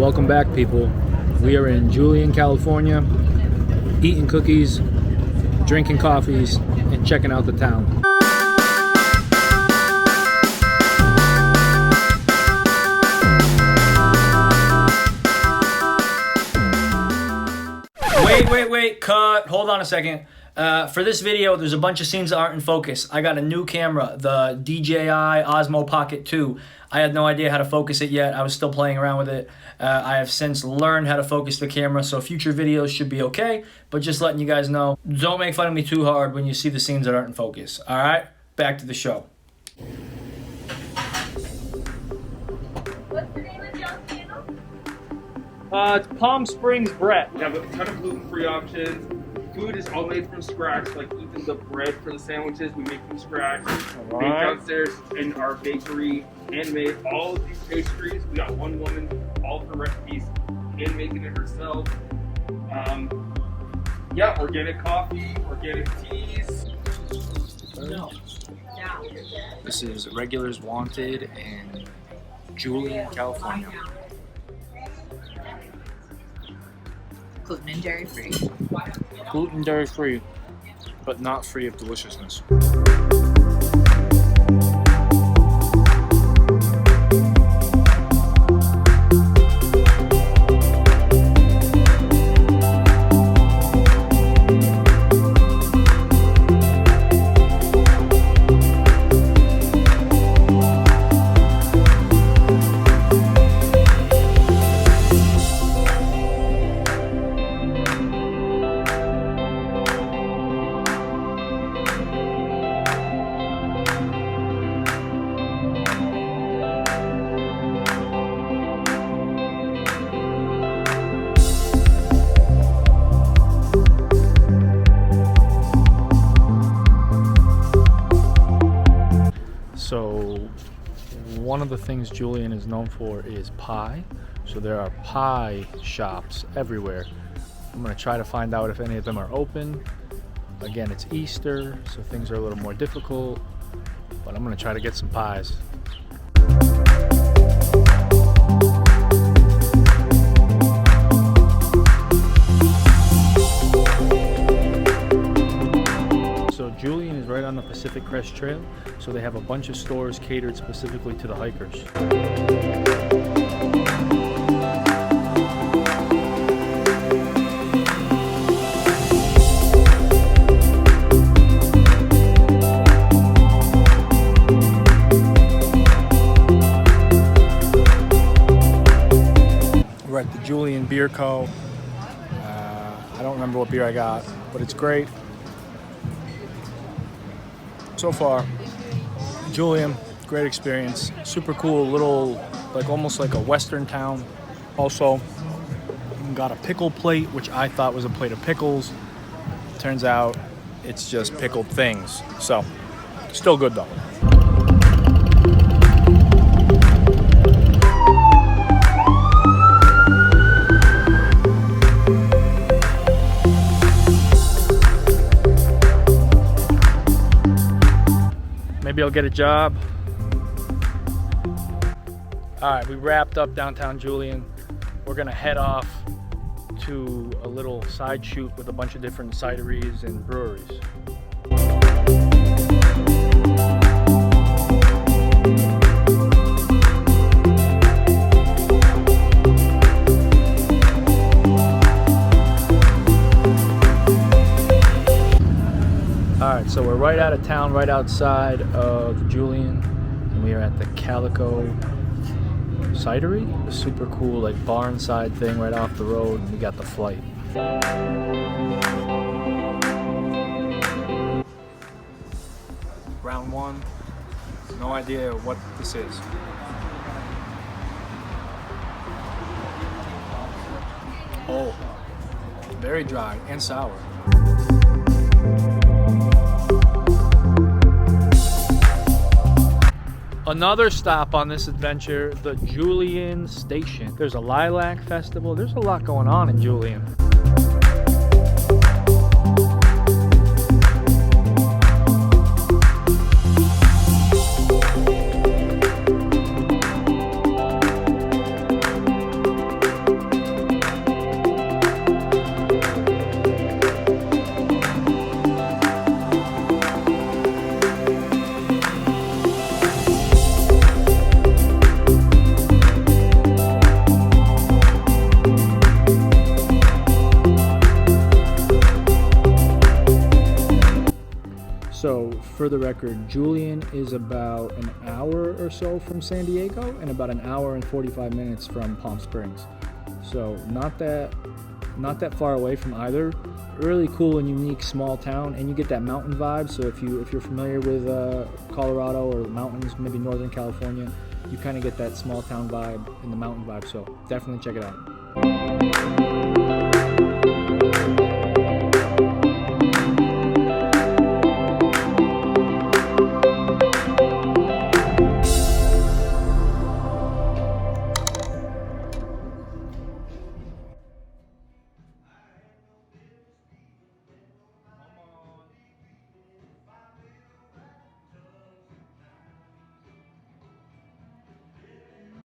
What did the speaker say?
Welcome back, people. We are in Julian, California, eating cookies, drinking coffees, and checking out the town. Wait, cut. Hold on a second. For this video, there's a bunch of scenes that aren't in focus. I got a new camera, the DJI Osmo Pocket 2. I had no idea how to focus it yet. I was still playing around with it. I have since learned how to focus the camera, so future videos should be okay. But just letting you guys know, don't make fun of me too hard when you see the scenes that aren't in focus. All right, back to the show. What's the name of your channel? It's Palm Springs Brett. We have a ton of gluten-free options. Food is all made from scratch, like even the bread for the sandwiches we make from scratch. All Made right. downstairs in our bakery, handmade. All of these pastries, we got one woman, all of her recipes, hand making it herself. Yeah, organic coffee, organic teas. This is Regulars Wanted in Julian, California. Gluten and dairy free. Gluten, dairy free, but not free of deliciousness. So one of the things Julian is known for is pie. So there are pie shops everywhere. I'm gonna try to find out if any of them are open. Again, it's Easter, so things are a little more difficult, but I'm gonna try to get some pies. Julian is right on the Pacific Crest Trail, so they have a bunch of stores catered specifically to the hikers. We're at the Julian Beer Co. I don't remember what beer I got, but it's great. So far, Julian, great experience. Super cool, little, like almost like a western town. Also, got a pickle plate, which I thought was a plate of pickles. Turns out it's just pickled things. So, still good though. Maybe I'll get a job. All right, we wrapped up downtown Julian. We're gonna head off to a little side shoot with a bunch of different cideries and breweries. So we're right out of town, right outside of Julian, and we are at the Calico Cidery, a super cool like barn side thing right off the road. We got the flight. Round one, no idea what this is. Oh, very dry and sour. Another stop on this adventure, the Julian Station. There's a lilac festival. There's a lot going on in Julian. for the record, Julian is about an hour or so from San Diego and about an hour and 45 minutes from Palm Springs. So not that far away from either. Really cool and unique small town, and you get that mountain vibe. So if you're familiar with Colorado or the mountains, maybe Northern California, you kind of get that small town vibe and the mountain vibe. So definitely check it out.